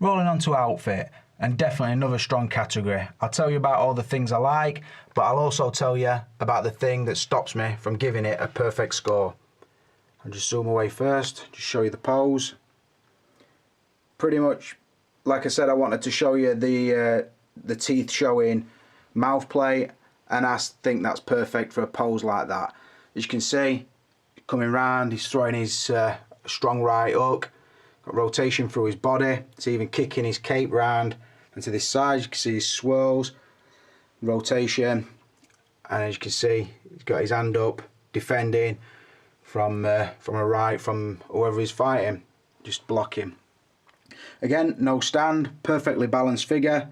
Rolling on to outfit, and definitely another strong category. I'll tell you about all the things I like, but I'll also tell you about the thing that stops me from giving it a perfect score. I'll just zoom away first, just show you the pose. Pretty much, like I said, I wanted to show you the teeth showing mouth plate, and I think that's perfect for a pose like that. As you can see, coming round, he's throwing his strong right hook, got rotation through his body, it's even kicking his cape round and to this side. You can see his swirls, rotation, and as you can see, he's got his hand up, defending from a right from whoever he's fighting, just blocking. Again, no stand, perfectly balanced figure.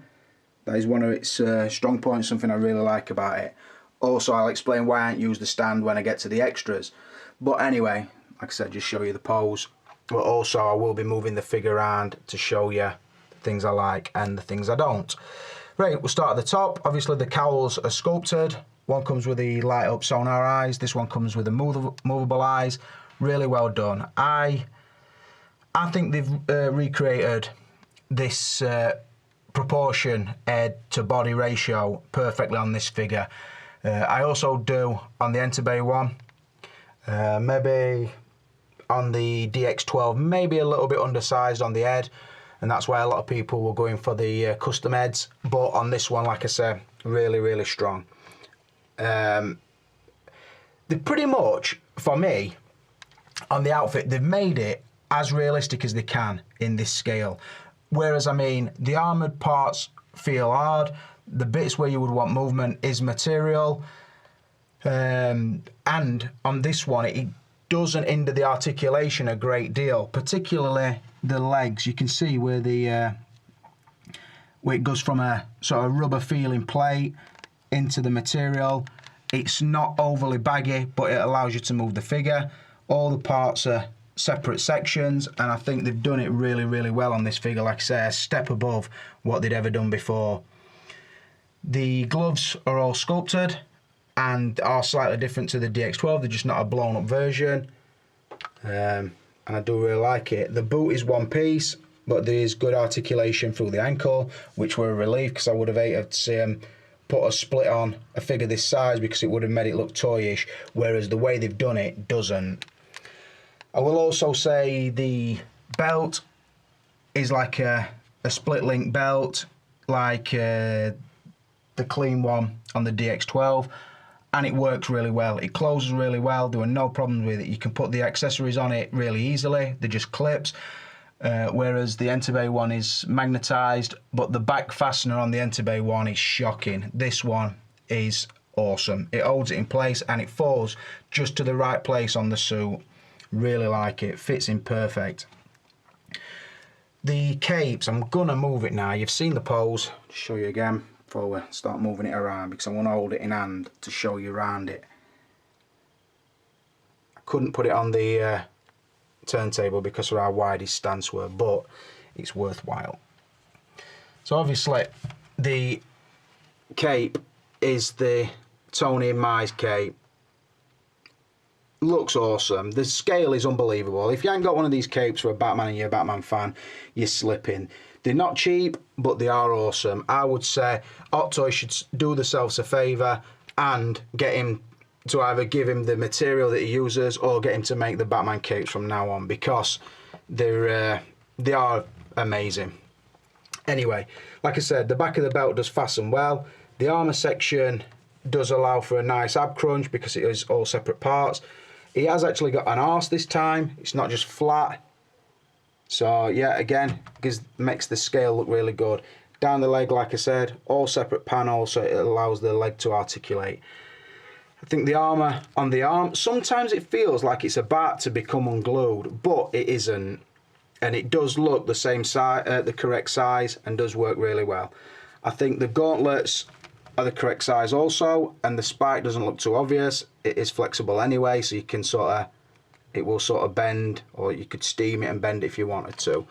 That is one of its strong points, something I really like about it. Also, I'll explain why I don't use the stand when I get to the extras. But anyway, like I said, just show you the pose. But also, I will be moving the figure around to show you the things I like and the things I don't. Right, we'll start at the top. Obviously, the cowls are sculpted. One comes with the light up sonar eyes. This one comes with the movable eyes. Really well done. I think they've recreated this proportion head to body ratio perfectly on this figure. I also do on the Entebbe one, maybe on the DX12, maybe a little bit undersized on the head, and that's why a lot of people were going for the custom heads. But on this one, like I said, really strong. They pretty much, for me, on the outfit, they've made it as realistic as they can in this scale. Whereas, I mean, the armoured parts feel hard, the bits where you would want movement is material, and on this one it doesn't hinder the articulation a great deal, particularly the legs. You can see where it goes from a sort of rubber feeling plate into the material. It's not overly baggy, but it allows you to move the figure. All the parts are separate sections, and I think they've done it really well on this figure. Like I say, a step above what they'd ever done before. The gloves are all sculpted and are slightly different to the DX12. They're just not a blown up version, and I do really like it. The boot is one piece, but there is good articulation through the ankle, which were a relief, because I would have hated to see them put a split on a figure this size, because it would have made it look toyish, whereas the way they've done it doesn't. I will also say the belt is like a split link belt, like the clean one on the DX12, and it works really well. It closes really well. There were no problems with it. You can put the accessories on it really easily. They're just clips, whereas the Entebbe one is magnetized, but the back fastener on the Entebbe one is shocking. This one is awesome. It holds it in place and it falls just to the right place on the suit. Really like it, fits in perfect. The capes, I'm gonna move it now. You've seen the pose. Just show you again before we start moving it around, because I want to hold it in hand to show you around it. I couldn't put it on the turntable because of how wide his stance were, but it's worthwhile. So obviously the cape is the Tony Mize cape. Looks awesome. The scale is unbelievable. If you ain't got one of these capes for a Batman and you're a Batman fan, you're slipping. They're not cheap, but they are awesome. I would say Hot Toys should do themselves a favour and get him to either give him the material that he uses or get him to make the Batman capes from now on, because they are amazing. Anyway, like I said, the back of the belt does fasten well. The armour section does allow for a nice ab crunch because it is all separate parts. He has actually got an arse this time. It's not just flat. So yeah, again, makes the scale look really good. Down the leg, like I said, all separate panels, so it allows the leg to articulate. I think the armour on the arm, sometimes it feels like it's about to become unglued, but it isn't. And it does look the same size, the correct size, and does work really well. I think the gauntlets are the correct size also, and the spike doesn't look too obvious. It is flexible anyway, so you can it will sort of bend, or you could steam it and bend it if you wanted to.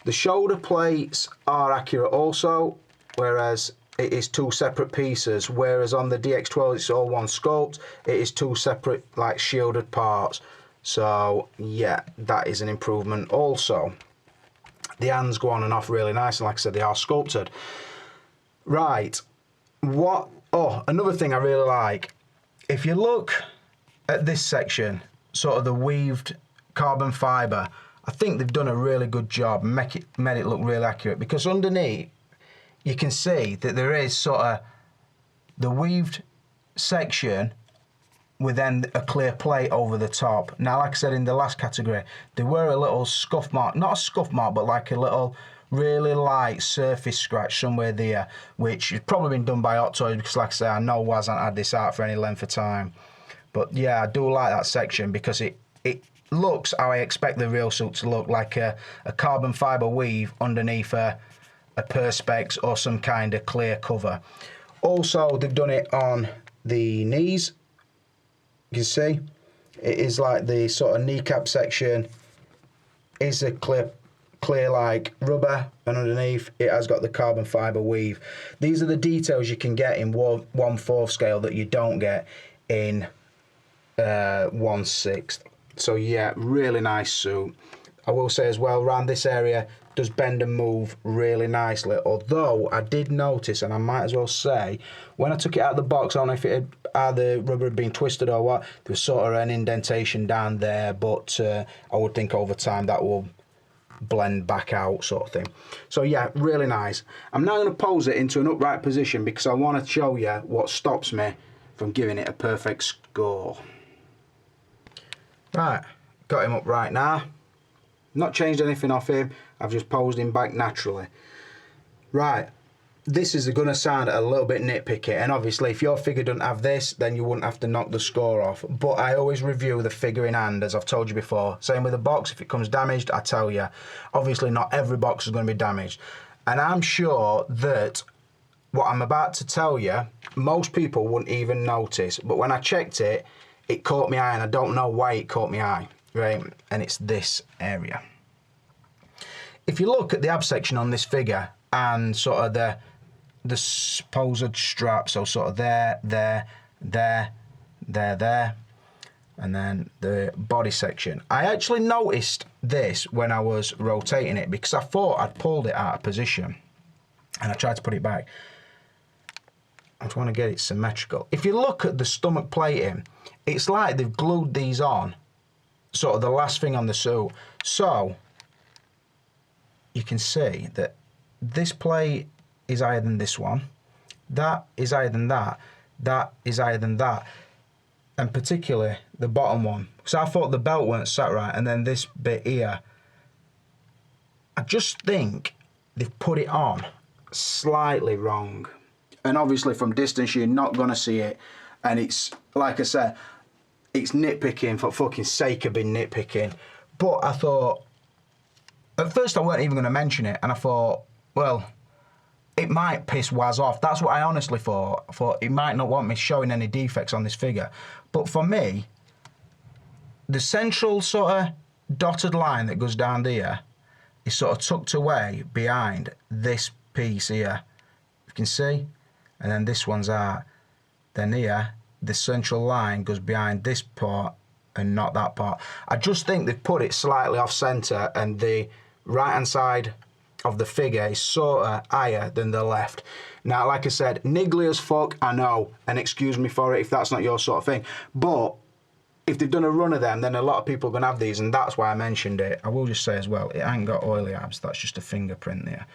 The shoulder plates are accurate also, whereas it is two separate pieces, whereas on the DX12 it's all one sculpt. It is two separate like shielded parts. So yeah, that is an improvement also. The hands go on and off really nice, and like I said, they are sculpted. Right, another thing I really like, if you look at this section, sort of the weaved carbon fibre, I think they've done a really good job, made it look really accurate, because underneath you can see that there is sort of the weaved section with then a clear plate over the top. Now, like I said in the last category, there were a little scuff mark, not a scuff mark, but like a little really light surface scratch somewhere there, which has probably been done by Hot Toys, because like I say, I know Waz hasn't had this out for any length of time. But yeah, I do like that section because it looks how I expect the real suit to look, like a carbon fibre weave underneath a perspex or some kind of clear cover. Also, they've done it on the knees. You can see it is like the sort of kneecap section is a clear like rubber, and underneath it has got the carbon fibre weave. These are the details you can get in 1/4 scale that you don't get in 1/6. So yeah, really nice suit. I will say as well, around this area does bend and move really nicely, although I did notice, and I might as well say, when I took it out of the box, I don't know if it had either rubber had been twisted or what, there was sort of an indentation down there, but I would think over time that will blend back out, sort of thing. So yeah, really nice. I'm now going to pose it into an upright position because I want to show you what stops me from giving it a perfect score. Right, got him upright now. Not changed anything off him, I've just posed him back naturally. Right, this is going to sound a little bit nitpicky, and obviously if your figure doesn't have this, then you wouldn't have to knock the score off. But I always review the figure in hand, as I've told you before. Same with the box, if it comes damaged, I tell you. Obviously not every box is going to be damaged. And I'm sure that what I'm about to tell you, most people wouldn't even notice. But when I checked it, it caught my eye, and I don't know why it caught my eye. Right, and it's this area. If you look at the ab section on this figure and sort of the supposed strap, so sort of there, and then the body section. I actually noticed this when I was rotating it because I thought I'd pulled it out of position, and I tried to put it back. I just want to get it symmetrical. If you look at the stomach plating, it's like they've glued these on, sort of the last thing on the suit. So you can see that this plate is higher than this one, that is higher than that, that is higher than that, and particularly the bottom one. So I thought the belt weren't sat right, and then this bit here, I just think they've put it on slightly wrong. And obviously from distance you're not going to see it, and it's, like I said, it's nitpicking for fucking sake of being nitpicking. But I thought, at first I weren't even going to mention it, and I thought, well, it might piss Waz off. That's what I honestly thought. I thought he might not want me showing any defects on this figure. But for me, the central sort of dotted line that goes down there is sort of tucked away behind this piece here. You can see? And then this one's out. Then here, the central line goes behind this part and not that part. I just think they've put it slightly off centre, and the right hand side of the figure is sort of higher than the left. Now, like I said, niggly as fuck, I know, and excuse me for it if that's not your sort of thing, but if they've done a run of them, then a lot of people are going to have these, and that's why I mentioned it. I will just say as well, it ain't got oily abs, that's just a fingerprint there.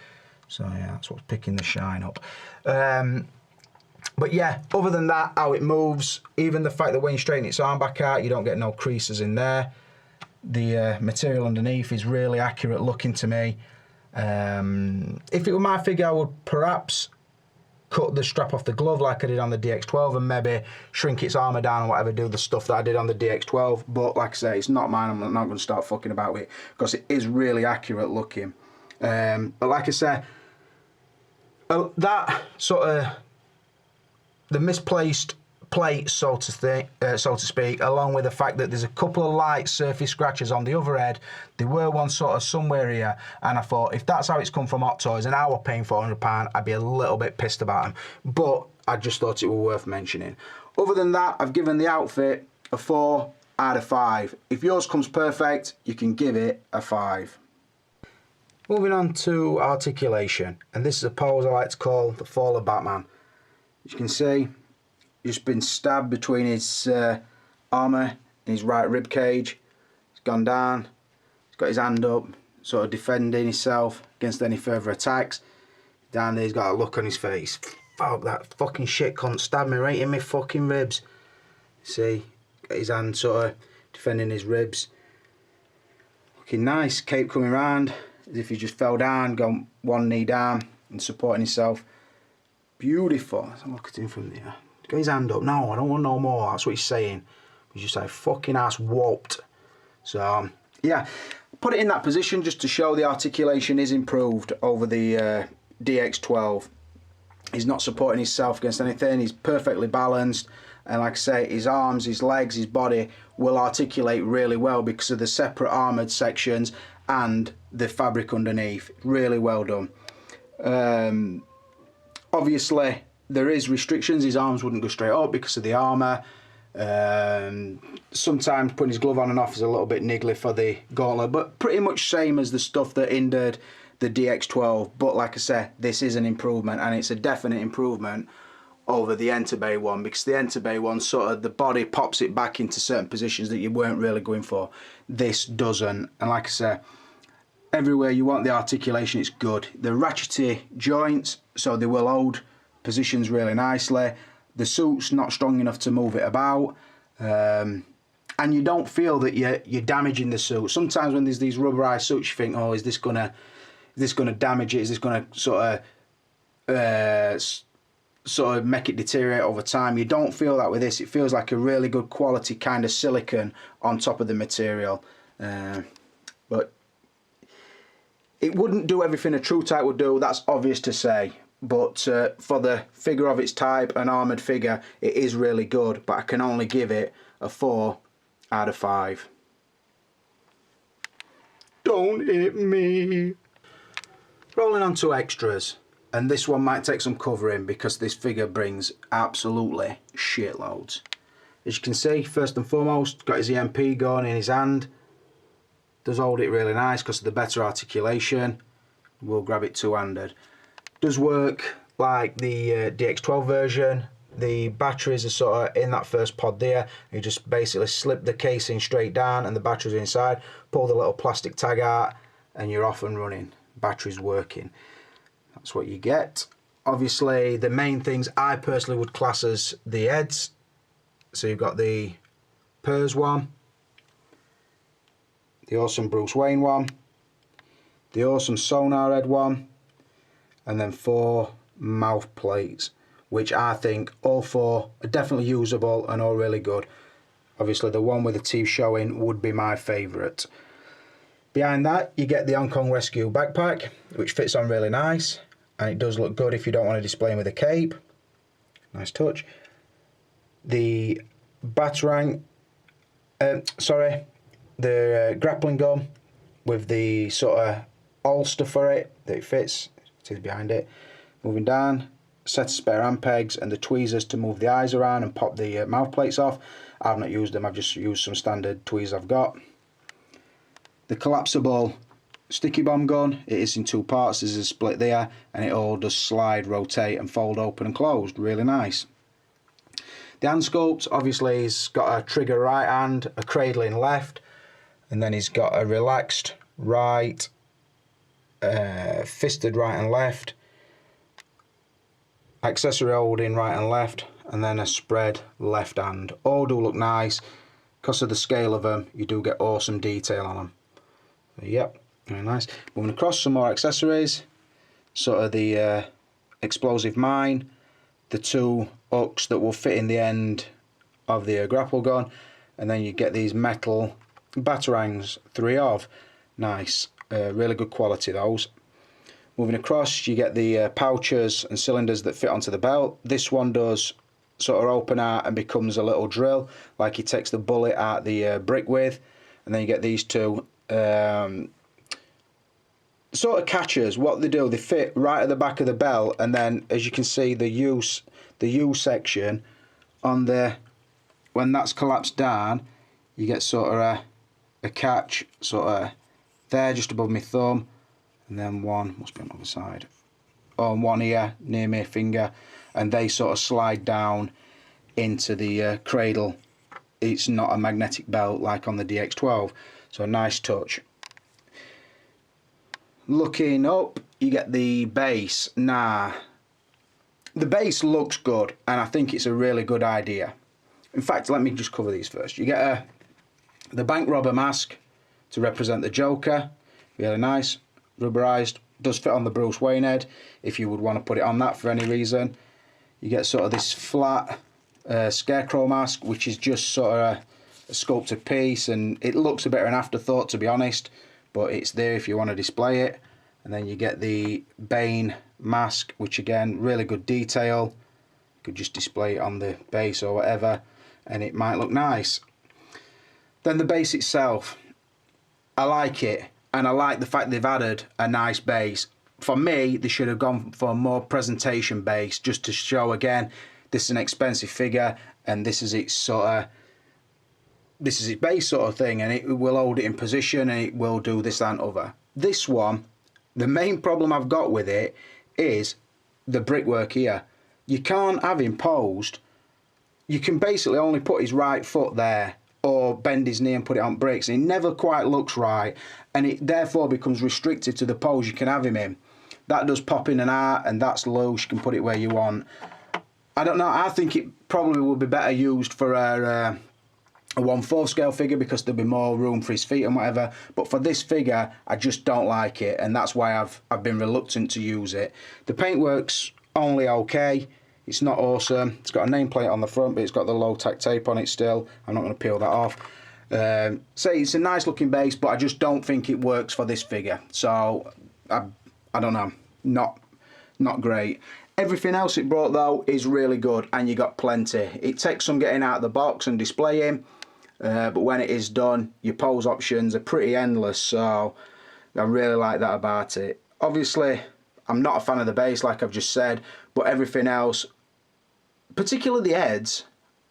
So yeah, that's what's picking the shine up. But yeah, other than that, how it moves, even the fact that when you straighten its arm back out, you don't get no creases in there. The material underneath is really accurate looking to me. If it were my figure, I would perhaps cut the strap off the glove like I did on the DX12 and maybe shrink its armour down or whatever, do the stuff that I did on the DX12. But like I say, it's not mine. I'm not going to start fucking about with it because it is really accurate looking. But like I say, that sort of the misplaced plate, so to speak, along with the fact that there's a couple of light surface scratches on the other head. There were one sort of somewhere here, and I thought if that's how it's come from Hot Toys and I were paying £400, I'd be a little bit pissed about them. But I just thought it was worth mentioning. Other than that, I've given the outfit a 4 out of 5. If yours comes perfect, you can give it a 5. Moving on to articulation, and this is a pose I like to call the fall of Batman. As you can see, he's just been stabbed between his armour and his right rib cage. He's gone down, he's got his hand up, sort of defending himself against any further attacks. Down there he's got a look on his face. Fuck, that fucking shit cunt stabbed me right in my fucking ribs. See, got his hand sort of defending his ribs. Looking nice, cape coming round, as if he just fell down, gone one knee down and supporting himself. Beautiful. Let's have a look at him from there. Got his hand up. No, I don't want no more. That's what he's saying. He's just like fucking ass whopped. So, yeah. Put it in that position just to show the articulation is improved over the DX12. He's not supporting himself against anything. He's perfectly balanced. And like I say, his arms, his legs, his body will articulate really well because of the separate armoured sections and the fabric underneath. Really well done. Obviously, there is restrictions. His arms wouldn't go straight up because of the armour. Sometimes putting his glove on and off is a little bit niggly for the gauntlet, but pretty much same as the stuff that hindered the DX12. But like I said, this is an improvement, and it's a definite improvement over the Entebbe one, because the Entebbe one sort of the body pops it back into certain positions that you weren't really going for. This doesn't, and like I said, everywhere you want the articulation, it's good. The ratchety joints, so they will hold positions really nicely. The suit's not strong enough to move it about, and you don't feel that you're damaging the suit. Sometimes when there's these rubberized suits, you think, oh, is this gonna damage it? Is this gonna sort of make it deteriorate over time? You don't feel that with this. It feels like a really good quality kind of silicone on top of the material, but it wouldn't do everything a true type would do. That's obvious to say. But for the figure of its type, an armoured figure, it is really good, but I can only give it a 4 out of 5. Don't hit me. Rolling on to extras, and this one might take some covering because this figure brings absolutely shitloads. As you can see, first and foremost, got his EMP gun in his hand. Does hold it really nice because of the better articulation. We'll grab it two-handed. Does work like the DX12 version. The batteries are sort of in that first pod there. You just basically slip the casing straight down and the batteries are inside. Pull the little plastic tag out and you're off and running. Batteries working. That's what you get. Obviously, the main things I personally would class as the heads. So you've got the Purrs one, the awesome Bruce Wayne one, the awesome Sonar head one, and then 4 mouth plates, which I think all 4 are definitely usable and all really good. Obviously the one with the teeth showing would be my favourite. Behind that you get the Hong Kong Rescue backpack, which fits on really nice, and it does look good if you don't want to display him with a cape. Nice touch. The batarang, the grappling gun with the sort of holster for it that it fits. It is behind it. Moving down, set of spare hand pegs and the tweezers to move the eyes around and pop the mouth plates off. I've not used them, I've just used some standard tweezers I've got. The collapsible sticky bomb gun, it is in 2 parts, there's a split there, and it all does slide, rotate and fold open and closed, really nice. The hand sculpt, obviously he's got a trigger right hand, a cradling left, and then he's got a relaxed right, fisted right and left, accessory holding right and left, and then a spread left hand. All do look nice. Because of the scale of them, you do get awesome detail on them. So, yep, very nice. Moving across, some more accessories. Sort of the explosive mine, the 2 hooks that will fit in the end of the grapple gun, and then you get these metal batarangs, 3 of. Nice, really good quality those. Moving across, you get the pouches and cylinders that fit onto the belt. This one does sort of open out and becomes a little drill, like he takes the bullet out the brick with. And then you get these 2 sort of catchers. What they do, they fit right at the back of the belt, and then as you can see, the U section on the, when that's collapsed down, you get sort of a catch sort of there just above my thumb, and then one, must be on the other side, on one here near my finger, and they sort of slide down into the cradle. It's not a magnetic belt like on the DX12, so a nice touch. Looking up, you get the bass. Now, the bass looks good, and I think it's a really good idea. In fact, let me just cover these first. You get the bank robber mask to represent the Joker. Really nice, rubberized. Does fit on the Bruce Wayne head if you would want to put it on that for any reason. You get sort of this flat scarecrow mask, which is just sort of a sculpted piece, and it looks a bit of an afterthought, to be honest, but it's there if you want to display it. And then you get the Bane mask, which again, really good detail. You could just display it on the base or whatever, and it might look nice. Then the base itself, I like it, and I like the fact they've added a nice base. For me, they should have gone for a more presentation base, just to show again, this is an expensive figure, and this is its sort of, this is its base sort of thing, and it will hold it in position, and it will do this, that, and other. This one, the main problem I've got with it is the brickwork here. You can't have him posed. You can basically only put his right foot there, or bend his knee and put it on bricks. It never quite looks right, and it therefore becomes restricted to the pose you can have him in. That does pop in and out, and that's loose. You can put it where you want. I don't know. I think it probably would be better used for a 1/4 scale figure, because there'll be more room for his feet and whatever. But for this figure, I just don't like it, and that's why I've been reluctant to use it. The paintwork's only okay. It's not awesome. It's got a nameplate on the front, but it's got the low-tack tape on it still. I'm not going to peel that off. So it's a nice looking base, but I just don't think it works for this figure. So I don't know. Not great. Everything else it brought though is really good, and you got plenty. It takes some getting out of the box and displaying, but when it is done, your pose options are pretty endless. So I really like that about it. Obviously, I'm not a fan of the base, like I've just said, but everything else, particularly the heads,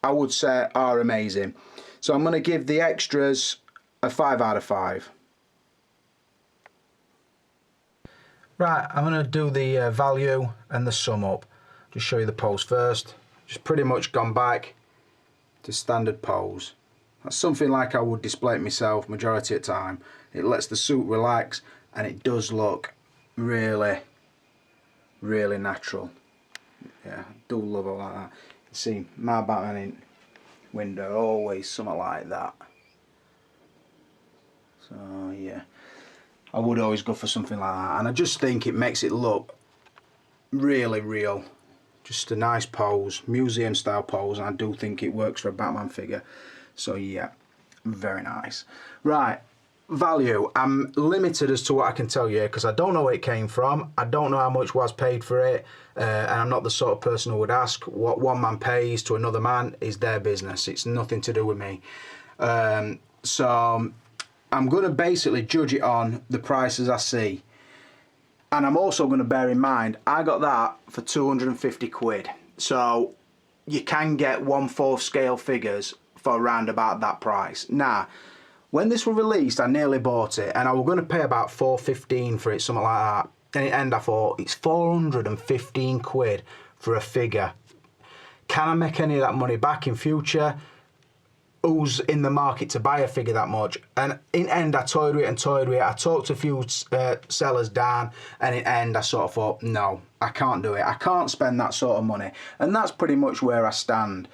I would say are amazing. So I'm going to give the extras a 5 out of 5. Right, I'm going to do the value and the sum up. Just show you the pose first. Just pretty much gone back to standard pose. That's something like I would display it myself majority of the time. It lets the suit relax, and it does look really, really natural. Yeah, I do love all like that. You see, my Batman in window, always something like that. So yeah, I would always go for something like that, and I just think it makes it look really real. Just a nice pose, museum style pose, and I do think it works for a Batman figure. So yeah, very nice. Right, value. I'm limited as to what I can tell you, because I don't know where it came from. I don't know how much was paid for it, and I'm not the sort of person who would ask. What one man pays to another man is their business. It's nothing to do with me. So I'm going to basically judge it on the prices I see. And I'm also going to bear in mind, I got that for 250 quid. So you can get 1/4 scale figures for around about that price. Now, when this was released, I nearly bought it, and I was going to pay about 415 for it, something like that. And in the end, I thought, it's 415 quid for a figure. Can I make any of that money back in future? Who's in the market to buy a figure that much? And in the end, I toyed with it and toyed with it. I talked to a few sellers down, and in the end, I sort of thought, no, I can't do it. I can't spend that sort of money. And that's pretty much where I stand.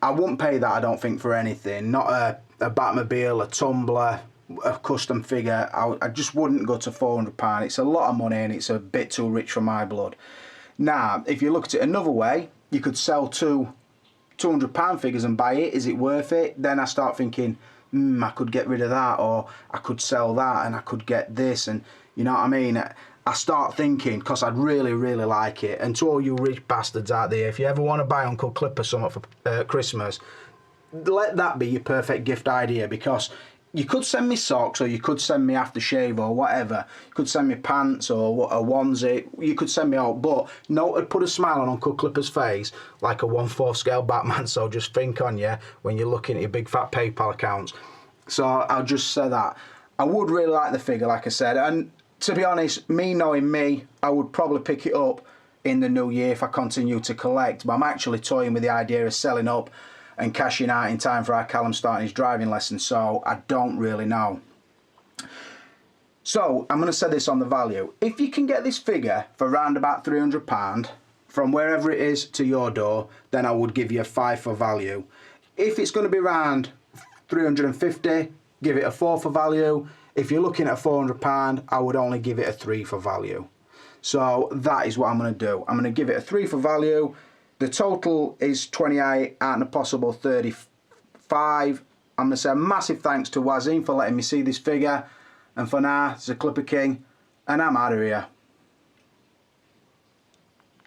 I wouldn't pay that, I don't think, for anything. Not a Batmobile, a tumbler, a custom figure. I just wouldn't go to £400. It's a lot of money, and it's a bit too rich for my blood. Now, if you look at it another way, you could sell two £200 figures and buy it. Is it worth it? Then I start thinking, I could get rid of that, or I could sell that, and I could get this, and you know what I mean? I start thinking, because I'd really, really like it. And to all you rich bastards out there, if you ever want to buy Uncle Clipper something for Christmas, let that be your perfect gift idea, because you could send me socks, or you could send me aftershave, or whatever. You could send me pants, or a onesie. You could send me out, but no, it'd put a smile on Uncle Clipper's face like a 1/4 scale Batman. So just think on you when you're looking at your big fat PayPal accounts. So I'll just say that. I would really like the figure, like I said, and to be honest, me knowing me, I would probably pick it up in the new year if I continue to collect, but I'm actually toying with the idea of selling up and cashing out in time for our Callum starting his driving lesson, so I don't really know. So I'm going to say this on the value. If you can get this figure for around about £300 from wherever it is to your door, then I would give you a 5 for value. If it's going to be around 350, give it a 4 for value. If you're looking at £400, I would only give it a 3 for value. So that is what I'm going to do. I'm going to give it a 3 for value. The total is 28 and a possible 35. I'm going to say a massive thanks to Wazim for letting me see this figure. And for now, it's a Clipper King, and I'm out of here.